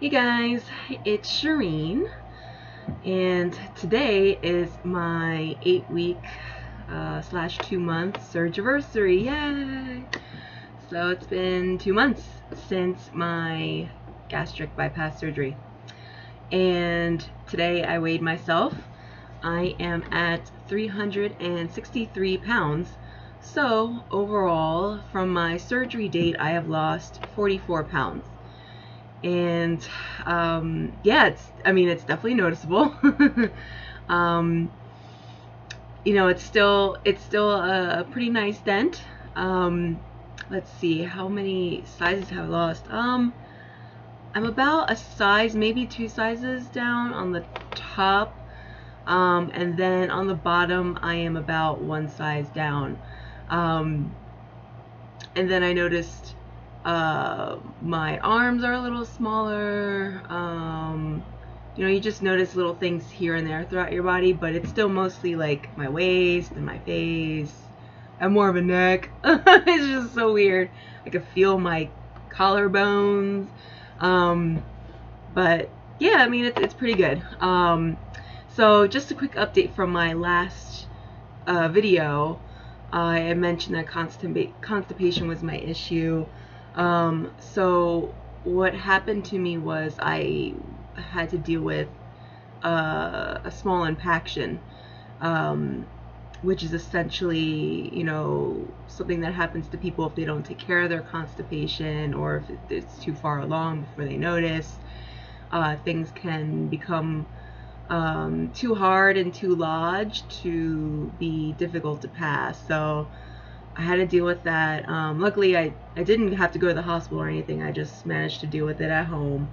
Hey guys, it's Shireen, and today is my 8-week slash 2-month Surgiversary. Yay! So it's been 2 months since my gastric bypass surgery, and today I weighed myself. I am at 363 pounds. So overall, from my surgery date, I have lost 44 pounds. And yeah, it's definitely noticeable. um, it's still a pretty nice dent. Let's see, how many sizes have I lost? I'm about a size, maybe 2 sizes down on the top, and then on the bottom I am about 1 size down. And then I noticed my arms are a little smaller. You just notice little things here and there throughout your body, but it's still mostly like my waist and my face and more of a neck. It's just so weird. I can feel my collarbones. But yeah, it's pretty good. So just a quick update from my last video. I mentioned that constipation was my issue. So what happened to me was I had to deal with a small impaction, which is essentially, something that happens to people if they don't take care of their constipation, or if it's too far along before they notice. Things can become too hard and too large to be difficult to pass. So I had to deal with that. Luckily, I didn't have to go to the hospital or anything. I just managed to deal with it at home.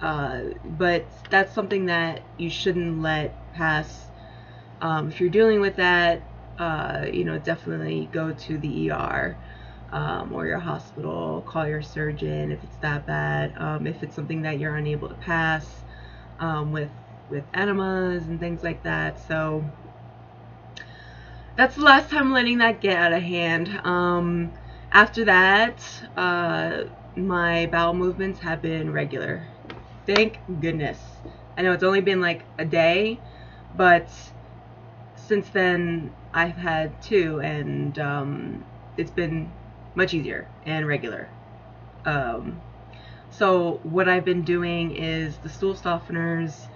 But that's something that you shouldn't let pass. If you're dealing with that, definitely go to the ER. Or your hospital, call your surgeon if it's that bad. If it's something that you're unable to pass, with enemas and things like that. So that's the last time letting that get out of hand. After that, my bowel movements have been regular. Thank goodness. I know it's only been like a day, but since then I've had 2, and it's been much easier and regular. So what I've been doing is the stool softeners.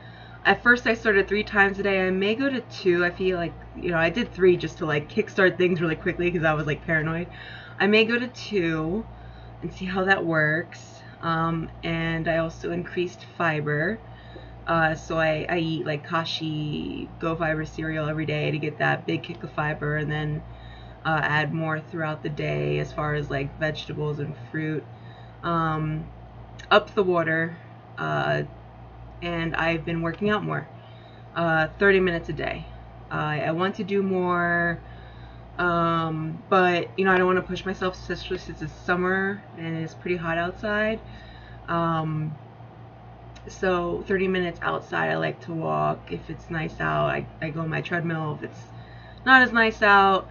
At first I started 3 times a day. I may go to 2. I feel like, I did 3 just to like kickstart things really quickly because I was like paranoid. I may go to 2 and see how that works. And I also increased fiber. So I eat like Kashi Go Fiber cereal every day to get that big kick of fiber, and then add more throughout the day as far as like vegetables and fruit. Up the water, and I've been working out more, 30 minutes a day. I want to do more, but I don't want to push myself, especially since it's summer and it's pretty hot outside. So 30 minutes outside. I like to walk. If it's nice out, I go on my treadmill. If it's not as nice out,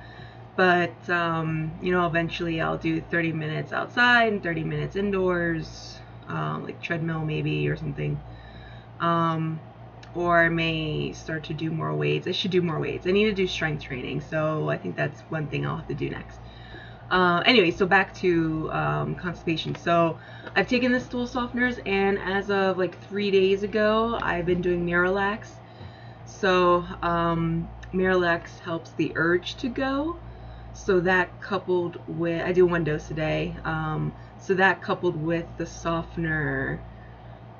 but eventually I'll do 30 minutes outside and 30 minutes indoors, like treadmill maybe or something. Or I may start to do more weights. I should do more weights. I need to do strength training, so I think that's one thing I'll have to do next. Anyway, so back to constipation. So I've taken the stool softeners, and as of like 3 days ago, I've been doing Miralax. So Miralax helps the urge to go. So that coupled with, I do 1 dose a day. So that coupled with the softener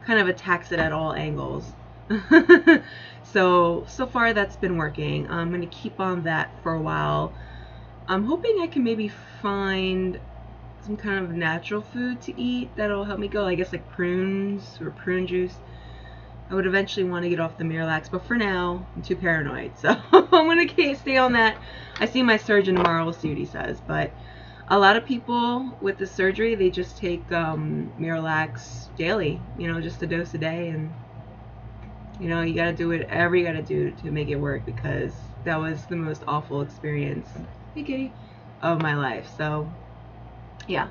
kind of attacks it at all angles. So far that's been working. I'm going to keep on that for a while. I'm hoping I can maybe find some kind of natural food to eat that'll help me go. I guess like prunes or prune juice. I would eventually want to get off the Miralax, but for now, I'm too paranoid. So I'm going to stay on that. I see my surgeon tomorrow. We'll see what he says. But a lot of people with the surgery, they just take Miralax daily, just a dose a day. And, you got to do whatever you got to do to make it work, because that was the most awful experience, hey kitty, of my life. So, yeah.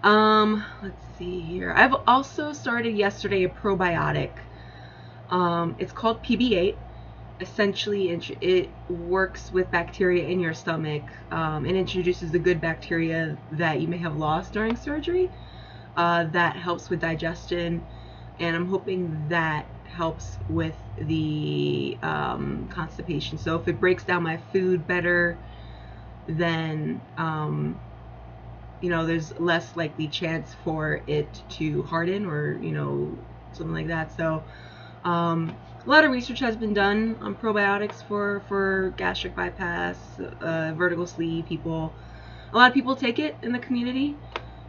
Let's see here. I've also started yesterday a probiotic. It's called PB8. Essentially, it works with bacteria in your stomach and introduces the good bacteria that you may have lost during surgery. That helps with digestion, and I'm hoping that helps with the constipation. So if it breaks down my food better, then there's less likely chance for it to harden or something like that. So a lot of research has been done on probiotics for gastric bypass, vertical sleeve people. A lot of people take it in the community.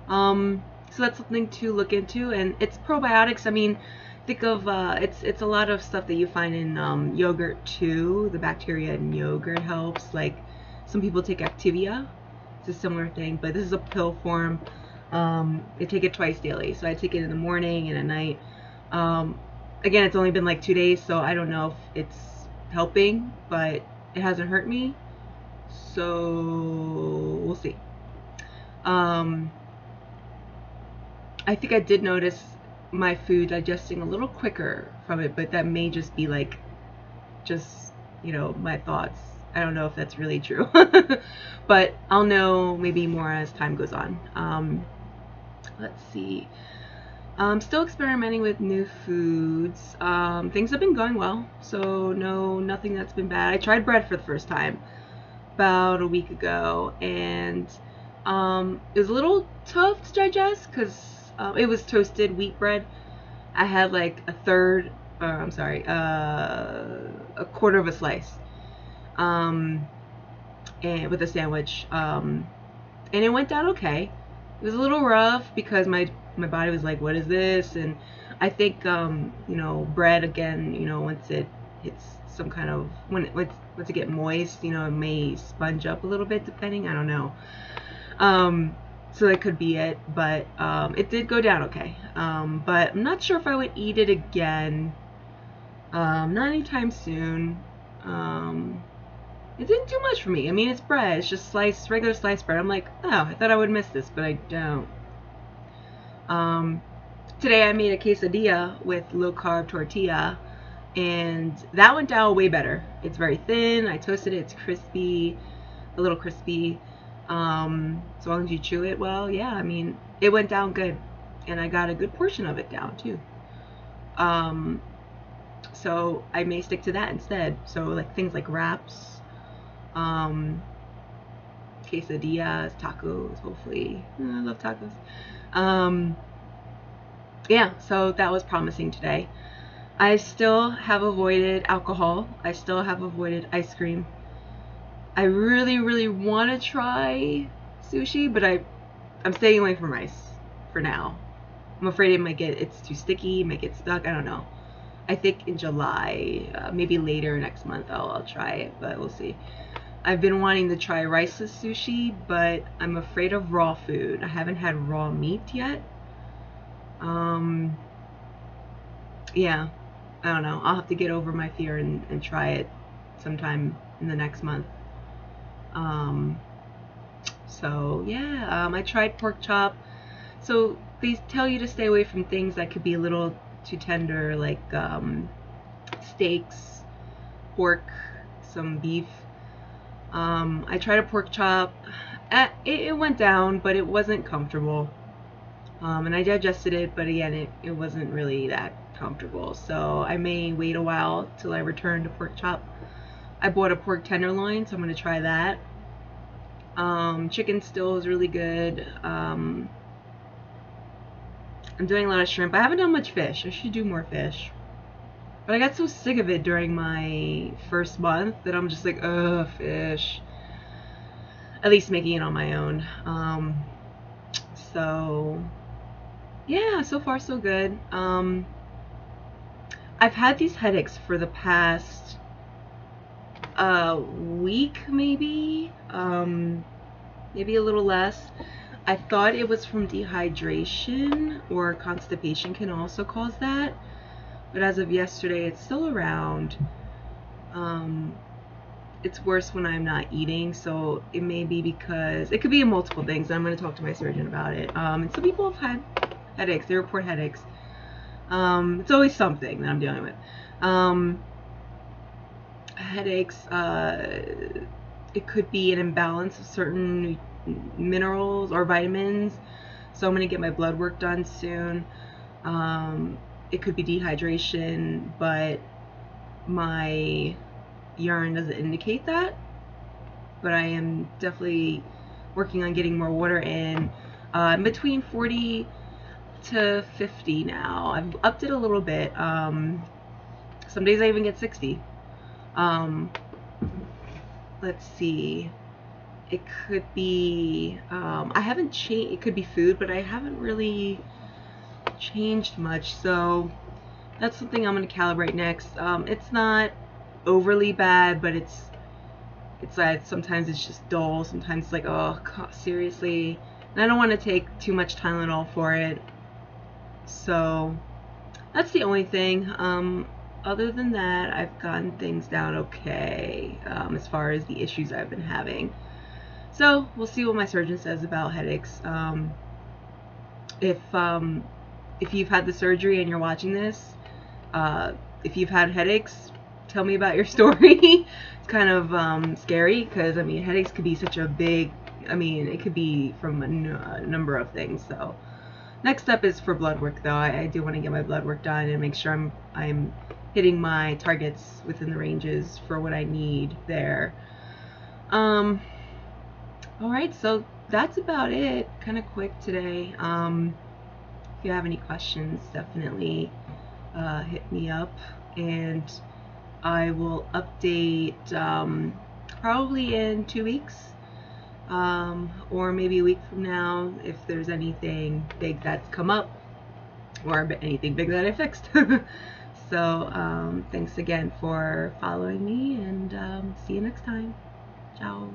So that's something to look into. And it's probiotics. I mean, think of it's a lot of stuff that you find in yogurt too. The bacteria in yogurt helps. Like some people take Activia. It's a similar thing, but this is a pill form. I take it twice daily. So I take it in the morning and at night. Again, it's only been like 2 days, so I don't know if it's helping, but it hasn't hurt me. So we'll see. I think I did notice my food digesting a little quicker from it, but that may just be like my thoughts. I don't know if that's really true. But I'll know maybe more as time goes on. Let's see. I'm still experimenting with new foods. Things have been going well, so nothing that's been bad. I tried bread for the first time about a week ago, and it was a little tough to digest because it was toasted wheat bread. I had like a quarter of a slice, and with a sandwich, and it went down okay. It was a little rough because my body was like, what is this? And I think bread again, once it hits some kind of once it get moist, it may sponge up a little bit depending. I don't know. So that could be it, but it did go down okay. But I'm not sure if I would eat it again. Not anytime soon. It didn't do much for me. I mean, it's bread. It's just regular sliced bread. I'm like, oh, I thought I would miss this, but I don't. Today I made a quesadilla with low carb tortilla, and that went down way better. It's very thin. I toasted it. It's crispy, a little crispy. As long as you chew it well, yeah. I mean, it went down good, and I got a good portion of it down too. So I may stick to that instead. So like things like wraps. Quesadillas, tacos, hopefully. I love tacos. Yeah, so that was promising today. I still have avoided alcohol. I still have avoided ice cream. I really, really want to try sushi, but I'm staying away from rice for now. I'm afraid it's too sticky, it might get stuck. I don't know. I think in July, maybe later next month, I'll try it, but we'll see. I've been wanting to try riceless sushi, but I'm afraid of raw food. I haven't had raw meat yet. Yeah, I don't know. I'll have to get over my fear and try it sometime in the next month. So yeah, I tried pork chop. So they tell you to stay away from things that could be a little too tender, like steaks, pork, some beef. I tried a pork chop. It went down, but it wasn't comfortable. And I digested it, but again, it wasn't really that comfortable. So I may wait a while till I return to pork chop. I bought a pork tenderloin, so I'm going to try that. Chicken still is really good. I'm doing a lot of shrimp. I haven't done much fish. I should do more fish. But I got so sick of it during my first month that I'm just like, ugh, fish. At least making it on my own. So, yeah, so far so good. I've had these headaches for the past week, maybe. Maybe a little less. I thought it was from dehydration, or constipation can also cause that. But as of yesterday, it's still around. it's worse when I'm not eating, so it may be because it could be multiple things. I'm going to talk to my surgeon about it. And some people have had headaches. They report headaches. It's always something that I'm dealing with. Headaches. It could be an imbalance of certain minerals or vitamins. So I'm going to get my blood work done soon. It could be dehydration, but my urine doesn't indicate that. But I am definitely working on getting more water in. I'm between 40 to 50 now. I've upped it a little bit. Some days I even get 60. Let's see. It could be, I haven't changed, it could be food, but I haven't really changed much, so that's something I'm going to calibrate next. It's not overly bad, but it's like sometimes it's just dull, sometimes it's like, oh, God, seriously, and I don't want to take too much Tylenol for it, so that's the only thing. Other than that, I've gotten things down okay, as far as the issues I've been having. So we'll see what my surgeon says about headaches. If you've had the surgery and you're watching this, if you've had headaches, tell me about your story. It's kind of scary because, I mean, headaches could be such a big, I mean, it could be from a number of things. So next up is for blood work, though. I do want to get my blood work done and make sure I'm hitting my targets within the ranges for what I need there. Alright, so that's about it. Kind of quick today. If you have any questions, definitely hit me up, and I will update probably in 2 weeks, or maybe a week from now if there's anything big that's come up or anything big that I fixed. So thanks again for following me, and see you next time. Ciao.